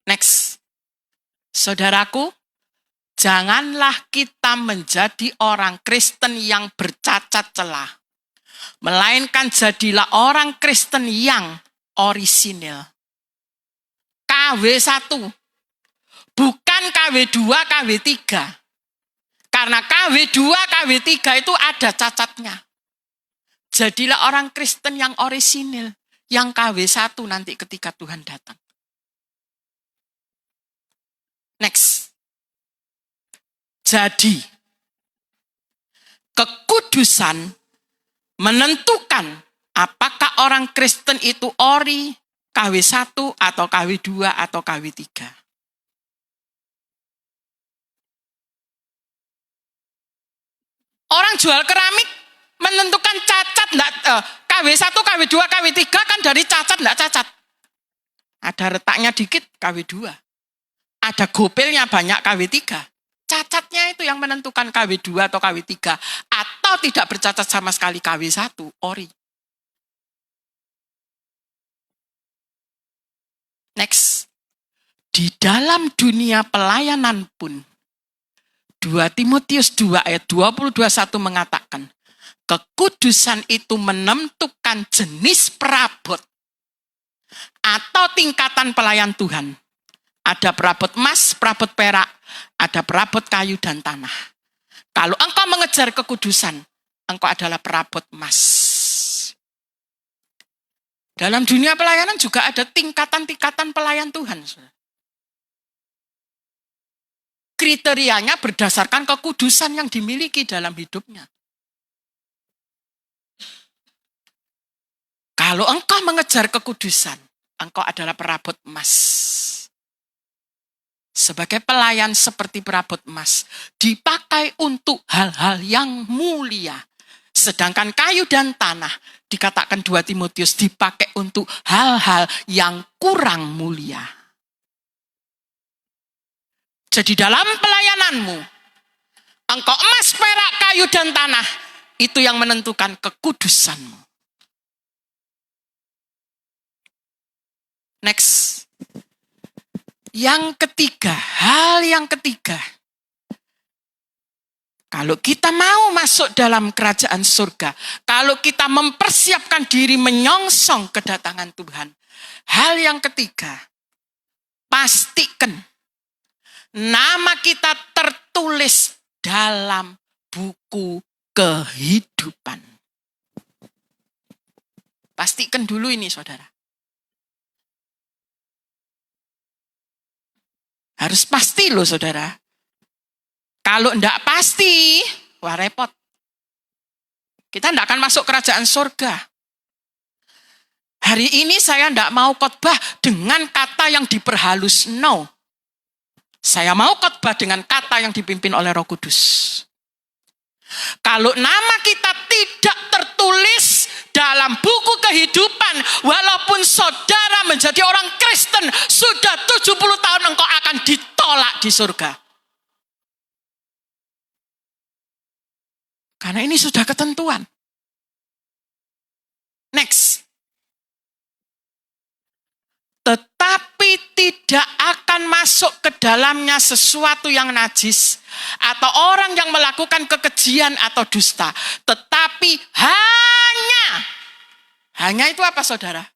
Next. Saudaraku, janganlah kita menjadi orang Kristen yang bercacat celah. Melainkan jadilah orang Kristen yang orisinil. KW1. Bukan KW2, KW3. Karena KW2, KW3 itu ada cacatnya. Jadilah orang Kristen yang orisinil. Yang KW1 nanti ketika Tuhan datang. Next. Jadi, kekudusan menentukan apakah orang Kristen itu ori, KW1 atau KW2 atau KW3. Orang jual keramik menentukan cacat KW1, KW2, KW3 kan dari cacat enggak cacat. Ada retaknya dikit KW2. Ada gopelnya banyak KW3. Cacatnya itu yang menentukan KW2 atau KW3. Atau tidak bercacat sama sekali KW1, ori. Next. Di dalam dunia pelayanan pun, 2 Timotius 2 ayat 20-21 mengatakan, kekudusan itu menentukan jenis perabot atau tingkatan pelayan Tuhan. Ada perabot emas, perabot perak, ada perabot kayu dan tanah. Kalau engkau mengejar kekudusan, engkau adalah perabot emas. Dalam dunia pelayanan juga ada tingkatan-tingkatan pelayan Tuhan. Kriterianya berdasarkan kekudusan yang dimiliki dalam hidupnya. Kalau engkau mengejar kekudusan, engkau adalah perabot emas. Sebagai pelayan seperti perabot emas, dipakai untuk hal-hal yang mulia. Sedangkan kayu dan tanah, dikatakan 2 Timotius, dipakai untuk hal-hal yang kurang mulia. Jadi dalam pelayananmu, engkau emas, perak, kayu dan tanah, itu yang menentukan kekudusanmu. Next. Yang ketiga, hal yang ketiga. Kalau kita mau masuk dalam kerajaan surga, kalau kita mempersiapkan diri menyongsong kedatangan Tuhan, hal yang ketiga, pastikan nama kita tertulis dalam buku kehidupan. Pastikan dulu ini, saudara. Harus pasti loh, saudara. Kalau enggak pasti, wah repot. Kita enggak akan masuk kerajaan surga. Hari ini saya enggak mau khotbah dengan kata yang diperhalus. No. Saya mau khotbah dengan kata yang dipimpin oleh Roh Kudus. Kalau nama kita tidak tertulis dalam buku kehidupan, walaupun saudara menjadi orang Kristen, sudah 70 tahun engkau akan ditolak di surga. Karena ini sudah ketentuan. Next. Tetapi tidak akan masuk ke dalamnya sesuatu yang najis atau orang yang melakukan kekejian atau dusta. Tetapi hanya itu apa, saudara?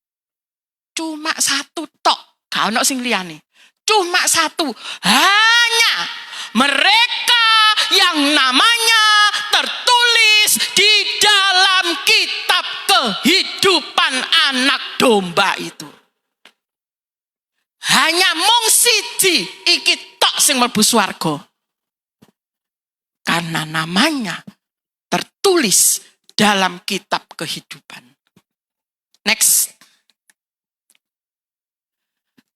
Cuma satu tok. Gak ono sing liyane. Cuma satu. Hanya mereka yang namanya tertulis di dalam kitab kehidupan anak domba itu. Hanya mung siji iki tok sing mlebu swarga. Karena namanya tertulis dalam kitab kehidupan. Next.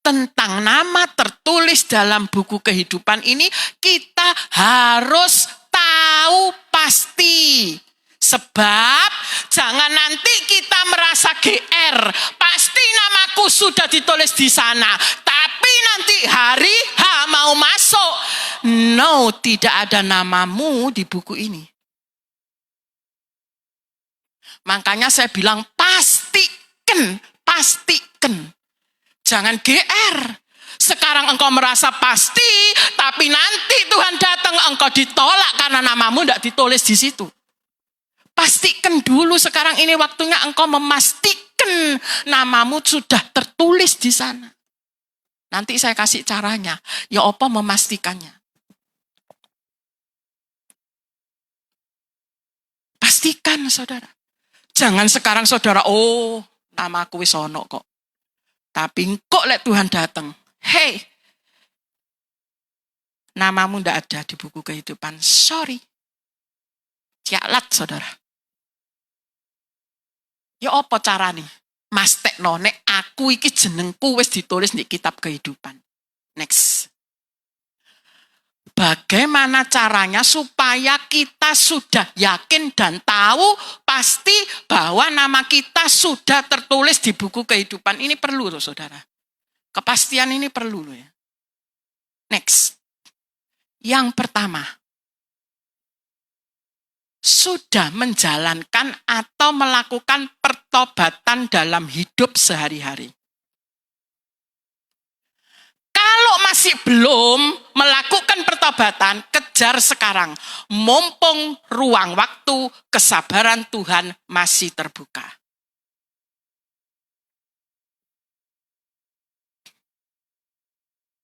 Tentang nama tertulis dalam buku kehidupan ini kita harus tahu pasti. Sebab jangan nanti kita merasa GR. Pasti namaku sudah ditulis di sana. Tapi nanti hari H mau masuk. No, tidak ada namamu di buku ini. Makanya saya bilang pastikan. Jangan GR. Sekarang engkau merasa pasti, tapi nanti Tuhan datang engkau ditolak karena namamu tidak ditulis di situ. Pastikan dulu sekarang ini waktunya engkau memastikan namamu sudah tertulis di sana. Nanti saya kasih caranya. Ya apa memastikannya? Pastikan, saudara. Jangan sekarang saudara, namaku wis ono kok. Tapi kok lek Tuhan datang. Hey, namamu ndak ada di buku kehidupan. Sorry. Cialat, saudara. Ya apa carane? Mas tekno nek aku iki jenengku wis ditulis di kitab kehidupan. Next. Bagaimana caranya supaya kita sudah yakin dan tahu pasti bahwa nama kita sudah tertulis di buku kehidupan. Ini perlu loh, saudara. Kepastian ini perlu loh ya. Next. Yang pertama. Sudah menjalankan atau melakukan pertobatan dalam hidup sehari-hari. Kalau masih belum melakukan pertobatan, kejar sekarang. Mumpung ruang waktu, kesabaran Tuhan masih terbuka.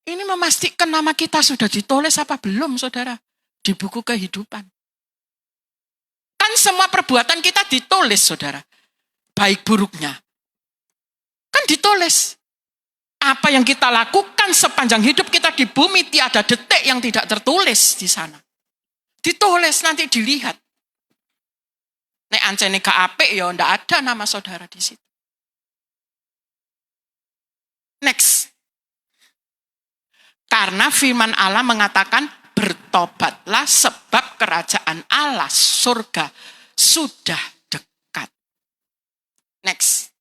Ini memastikan nama kita sudah ditulis apa belum, saudara? Di buku kehidupan. Kan semua perbuatan kita ditulis, saudara. Baik buruknya. Kan ditulis. Apa yang kita lakukan sepanjang hidup kita di bumi, tiada detik yang tidak tertulis di sana. Ditulis, nanti dilihat. Nek ancene gak apik ya ndak ada nama saudara di situ. Next. Karena firman Allah mengatakan bertobatlah sebab kerajaan Allah surga sudah dekat. Next.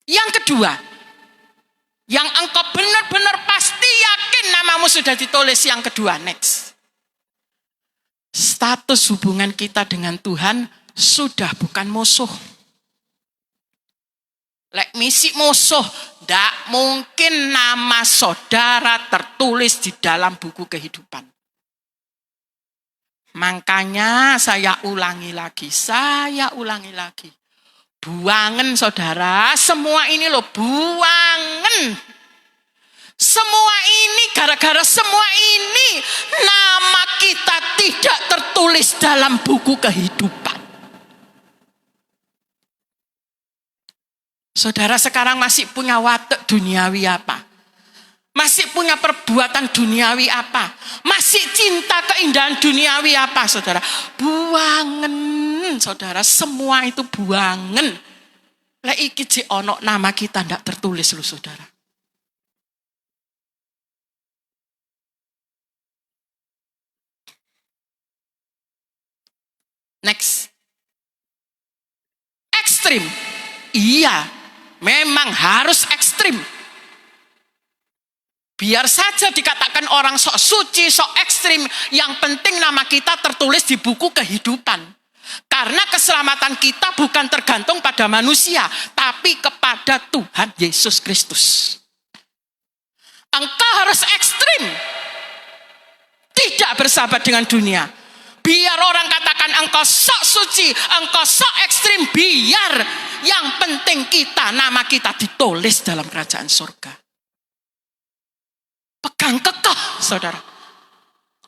Yang kedua, yang engkau benar-benar pasti yakin namamu sudah ditulis. Yang kedua, next. Status hubungan kita dengan Tuhan sudah bukan musuh. Lek misi musuh, ndak mungkin nama saudara tertulis di dalam buku kehidupan. Makanya saya ulangi lagi. Buangen saudara, semua ini loh buangen. Semua ini, gara-gara semua ini, nama kita tidak tertulis dalam buku kehidupan. Saudara sekarang masih punya watak duniawi apa? Masih punya perbuatan duniawi apa? Masih cinta keindahan duniawi apa, saudara? Buangen, saudara. Semua itu buangen. Lek iki jek ono nama kita ndak tertulis loh, saudara. Next. Ekstrim. Iya, memang harus ekstrim. Biar saja dikatakan orang sok suci, sok ekstrim. Yang penting nama kita tertulis di buku kehidupan. Karena keselamatan kita bukan tergantung pada manusia, tapi kepada Tuhan Yesus Kristus. Engkau harus ekstrim. Tidak bersahabat dengan dunia. Biar orang katakan engkau sok suci, engkau sok ekstrim. Biar yang penting kita, nama kita ditulis dalam kerajaan surga. Pegang kekeh, saudara.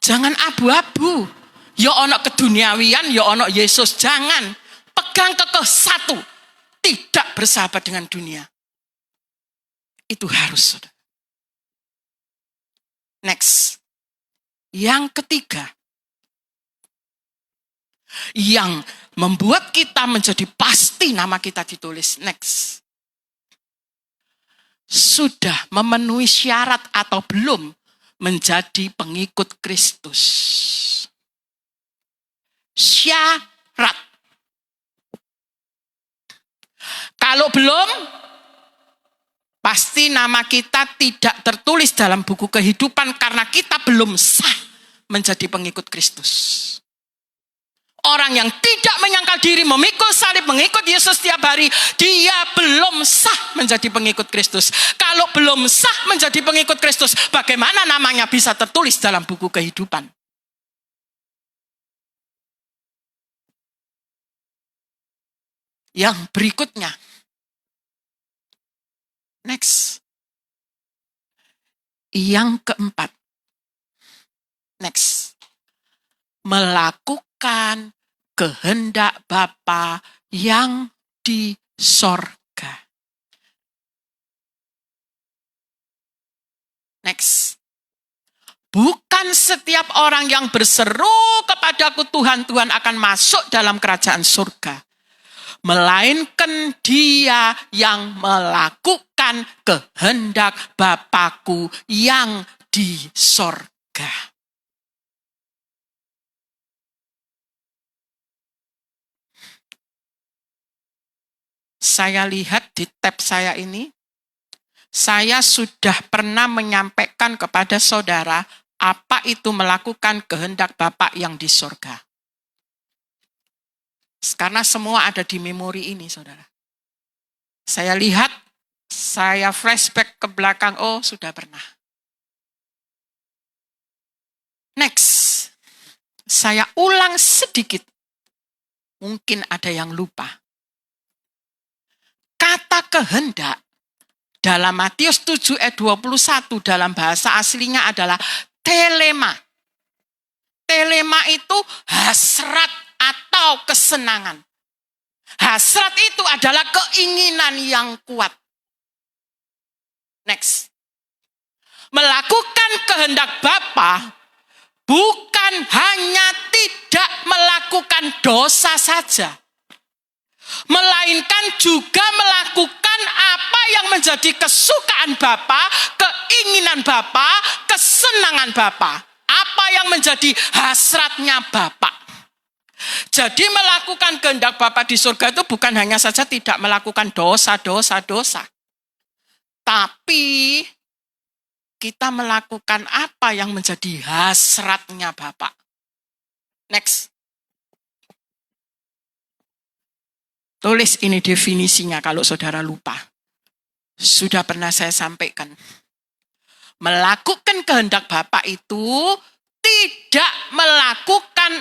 Jangan abu-abu. Ya ono keduniawian, ya ono Yesus. Jangan. Pegang kekeh satu. Tidak bersahabat dengan dunia. Itu harus, saudara. Next. Yang ketiga. Yang membuat kita menjadi pasti nama kita ditulis. Next. Sudah memenuhi syarat atau belum menjadi pengikut Kristus. Syarat. Kalau belum, pasti nama kita tidak tertulis dalam buku kehidupan karena kita belum sah menjadi pengikut Kristus. Orang yang tidak menyangkal diri, memikul salib, mengikut Yesus setiap hari, dia belum sah menjadi pengikut Kristus. Kalau belum sah menjadi pengikut Kristus, bagaimana namanya bisa tertulis dalam buku kehidupan? Yang berikutnya. Next. Yang keempat. Next. Melakukan kehendak Bapa yang di sorga. Next. Bukan setiap orang yang berseru kepadaku Tuhan, Tuhan akan masuk dalam kerajaan surga. Melainkan dia yang melakukan kehendak Bapa-Ku yang di sorga. Saya lihat di tab saya ini, saya sudah pernah menyampaikan kepada saudara apa itu melakukan kehendak Bapa yang di sorga. Karena semua ada di memori ini, saudara. Saya lihat, saya flashback ke belakang, oh sudah pernah. Next, saya ulang sedikit. Mungkin ada yang lupa. Kata kehendak dalam Matius 7 ayat 21 dalam bahasa aslinya adalah telema. Telema itu hasrat atau kesenangan. Hasrat itu adalah keinginan yang kuat. Next. Melakukan kehendak Bapa bukan hanya tidak melakukan dosa saja, melainkan juga melakukan apa yang menjadi kesukaan Bapa, keinginan Bapa, kesenangan Bapa, apa yang menjadi hasratnya Bapa. Jadi melakukan kehendak Bapa di surga itu bukan hanya saja tidak melakukan dosa, tapi kita melakukan apa yang menjadi hasratnya Bapa. Next. Tulis ini definisinya kalau saudara lupa. Sudah pernah saya sampaikan. Melakukan kehendak Bapa itu tidak melakukan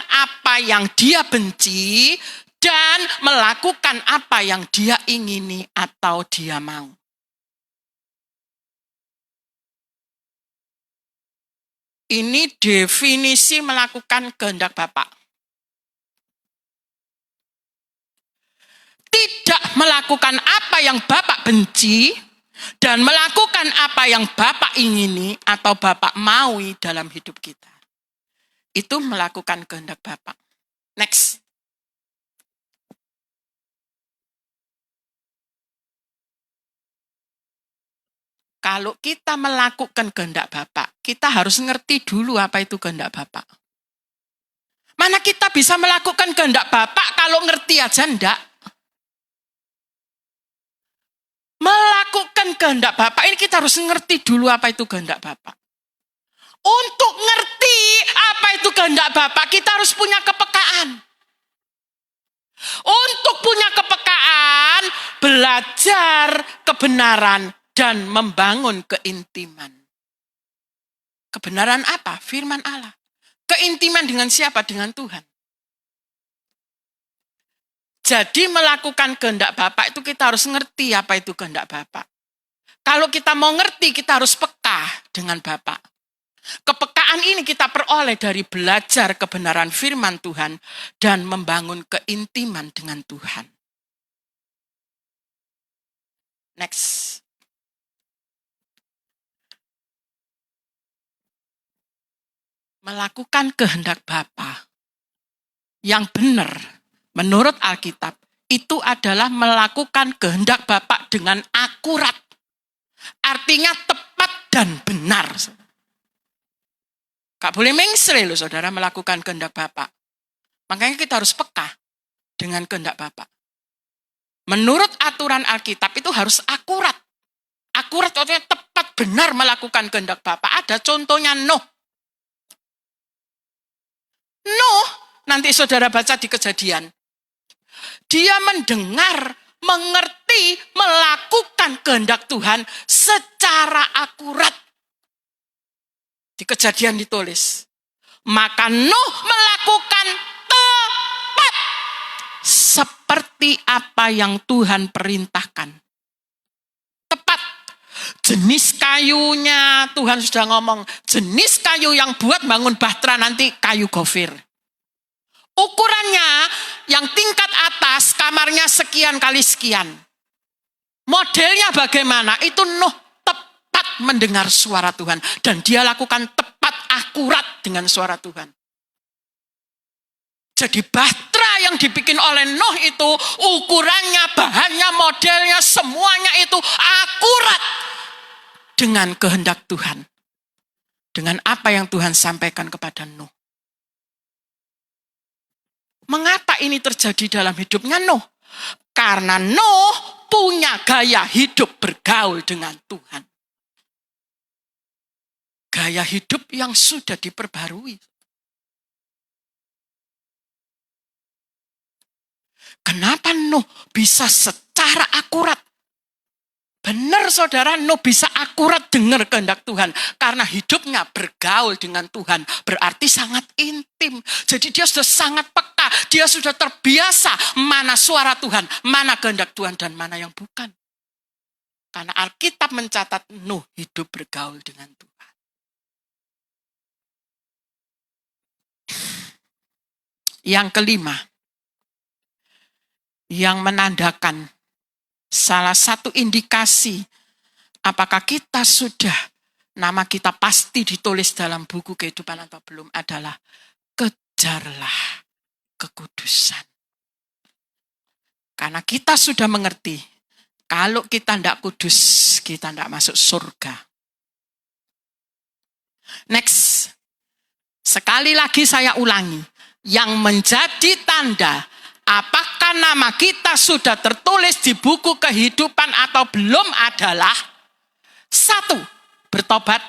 apa yang dia benci dan melakukan apa yang dia ingini atau dia mau. Ini definisi melakukan kehendak Bapa. Tidak melakukan apa yang Bapak benci dan melakukan apa yang Bapak ingini atau Bapak maui dalam hidup kita. Itu melakukan kehendak Bapak. Next. Kalau kita melakukan kehendak Bapak, kita harus ngerti dulu apa itu kehendak Bapak. Mana kita bisa melakukan kehendak Bapak kalau ngerti aja enggak? Melakukan kehendak Bapak ini kita harus ngerti dulu apa itu kehendak Bapak. Untuk ngerti apa itu kehendak Bapak, kita harus punya kepekaan. Untuk punya kepekaan, belajar kebenaran dan membangun keintiman. Kebenaran apa? Firman Allah. Keintiman dengan siapa? Dengan Tuhan. Jadi melakukan kehendak Bapak itu kita harus ngerti apa itu kehendak Bapak. Kalau kita mau ngerti, kita harus peka dengan Bapak. Kepekaan ini kita peroleh dari belajar kebenaran firman Tuhan dan membangun keintiman dengan Tuhan. Next. Melakukan kehendak Bapa yang benar menurut Alkitab itu adalah melakukan kehendak Bapa dengan akurat. Artinya tepat dan benar. Gak boleh mengsre loh saudara melakukan kehendak Bapa. Makanya kita harus peka dengan kehendak Bapa. Menurut aturan Alkitab itu harus akurat. Akurat artinya tepat benar melakukan kehendak Bapa. Ada contohnya Nuh. Nuh, nanti saudara baca di Kejadian. Dia mendengar, mengerti, melakukan kehendak Tuhan secara akurat. Di Kejadian ditulis. Maka Nuh melakukan tepat seperti apa yang Tuhan perintahkan. Tepat. Jenis kayunya, Tuhan sudah ngomong, jenis kayu yang buat bangun bahtera nanti kayu gofir. Ukurannya yang tingkat atas kamarnya sekian kali sekian. Modelnya bagaimana? Itu Nuh tepat mendengar suara Tuhan. Dan dia lakukan tepat akurat dengan suara Tuhan. Jadi bahtera yang dibikin oleh Nuh itu ukurannya, bahannya, modelnya, semuanya itu akurat dengan kehendak Tuhan. Dengan apa yang Tuhan sampaikan kepada Nuh. Mengapa ini terjadi dalam hidupnya Nuh? Karena Nuh punya gaya hidup bergaul dengan Tuhan. Gaya hidup yang sudah diperbarui. Kenapa Nuh bisa secara akurat? Benar saudara, Nuh bisa akurat dengar kehendak Tuhan. Karena hidupnya bergaul dengan Tuhan. Berarti sangat intim. Jadi dia sudah sangat peka. Dia sudah terbiasa mana suara Tuhan, mana kehendak Tuhan, dan mana yang bukan. Karena Alkitab mencatat Nuh hidup bergaul dengan Tuhan. Yang kelima, yang menandakan salah satu indikasi apakah kita sudah, nama kita pasti ditulis dalam buku kehidupan atau belum adalah kejarlah kekudusan. Karena kita sudah mengerti, kalau kita tidak kudus, kita tidak masuk surga. Next, sekali lagi saya ulangi, yang menjadi tanda apakah nama kita sudah tertulis di buku kehidupan atau belum adalah 1. Bertobat.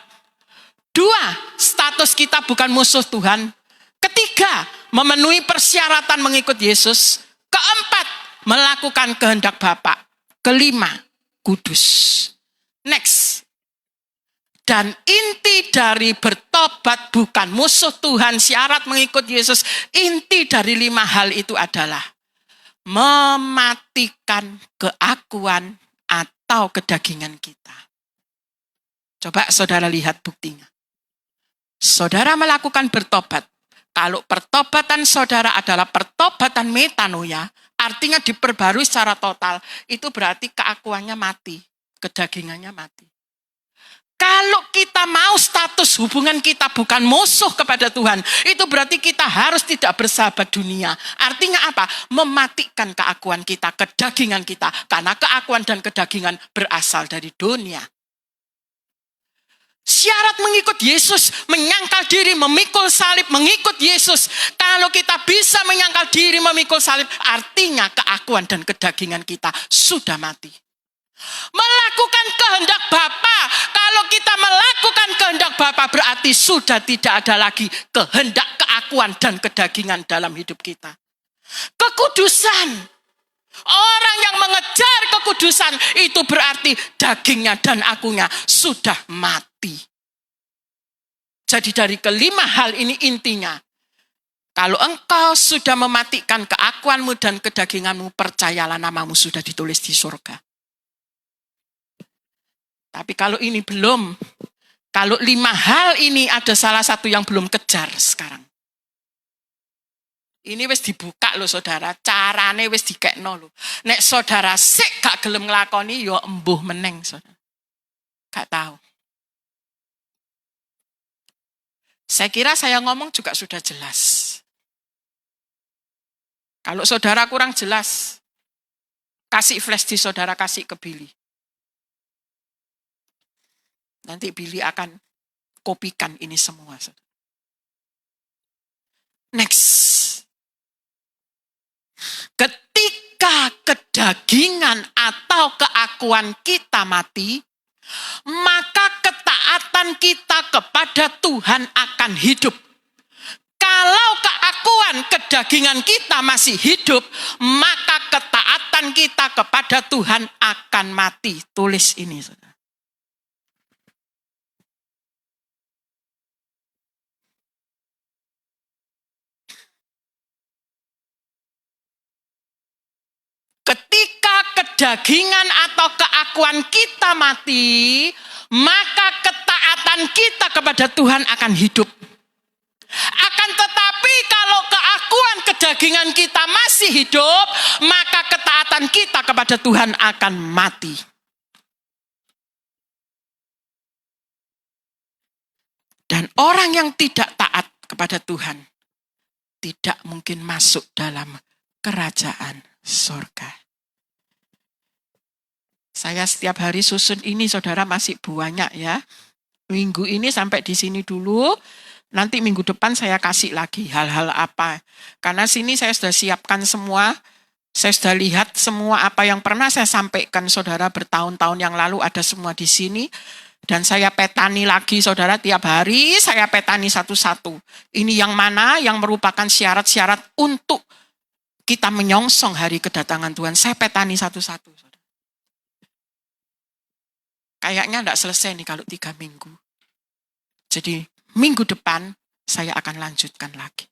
2. Status kita bukan musuh Tuhan. 3. Memenuhi persyaratan mengikut Yesus. 4. Melakukan kehendak Bapa. 5. Kudus. Next. Dan inti dari bertobat bukan musuh Tuhan, syarat mengikut Yesus. Inti dari 5 hal itu adalah mematikan keakuan atau kedagingan kita. Coba saudara lihat buktinya. Saudara melakukan bertobat. Kalau pertobatan saudara adalah pertobatan metanoia, artinya diperbarui secara total, itu berarti keakuannya mati, kedagingannya mati. Kalau kita mau status hubungan kita bukan musuh kepada Tuhan, itu berarti kita harus tidak bersahabat dunia. Artinya apa? Mematikan keakuan kita, kedagingan kita. Karena keakuan dan kedagingan berasal dari dunia. Syarat mengikut Yesus, menyangkal diri, memikul salib, mengikut Yesus. Kalau kita bisa menyangkal diri, memikul salib, artinya keakuan dan kedagingan kita sudah mati. Melakukan kehendak Bapa. Kalau kita melakukan kehendak Bapa berarti sudah tidak ada lagi kehendak, keakuan dan kedagingan dalam hidup kita. Kekudusan. Orang yang mengejar kekudusan itu berarti dagingnya dan akunya sudah mati. Jadi dari kelima hal ini intinya, kalau engkau sudah mematikan keakuanmu dan kedaginganmu, percayalah namamu sudah ditulis di surga. Tapi kalau ini belum, kalau 5 hal ini ada salah satu yang belum kejar sekarang. Ini wis dibuka loh saudara, carane wis dikekno loh. Nek saudara sik gak gelem nglakoni ya embuh meneng saudara. Gak tahu. Saya kira saya ngomong juga sudah jelas. Kalau saudara kurang jelas, kasih flash di saudara, kasih ke Billy. Nanti Billy akan kopikan ini semua. Next. Ketika kedagingan atau keakuan kita mati, maka ketaatan kita kepada Tuhan akan hidup. Kalau keakuan kedagingan kita masih hidup, maka ketaatan kita kepada Tuhan akan mati. Tulis ini, saudara. Ketika kedagingan atau keakuan kita mati, maka ketaatan kita kepada Tuhan akan hidup. Akan tetapi kalau keakuan kedagingan kita masih hidup, maka ketaatan kita kepada Tuhan akan mati. Dan orang yang tidak taat kepada Tuhan tidak mungkin masuk dalam kerajaan surga. Saya setiap hari susun ini, saudara, masih banyak ya. Minggu ini sampai di sini dulu. Nanti minggu depan saya kasih lagi hal-hal apa. Karena sini saya sudah siapkan semua. Saya sudah lihat semua apa yang pernah saya sampaikan saudara bertahun-tahun yang lalu ada semua di sini. Dan saya petani lagi saudara, tiap hari saya petani satu-satu. Ini yang mana yang merupakan syarat-syarat untuk kita menyongsong hari kedatangan Tuhan. Saya petani satu-satu. Kayaknya enggak selesai nih kalau 3 minggu. Jadi minggu depan saya akan lanjutkan lagi.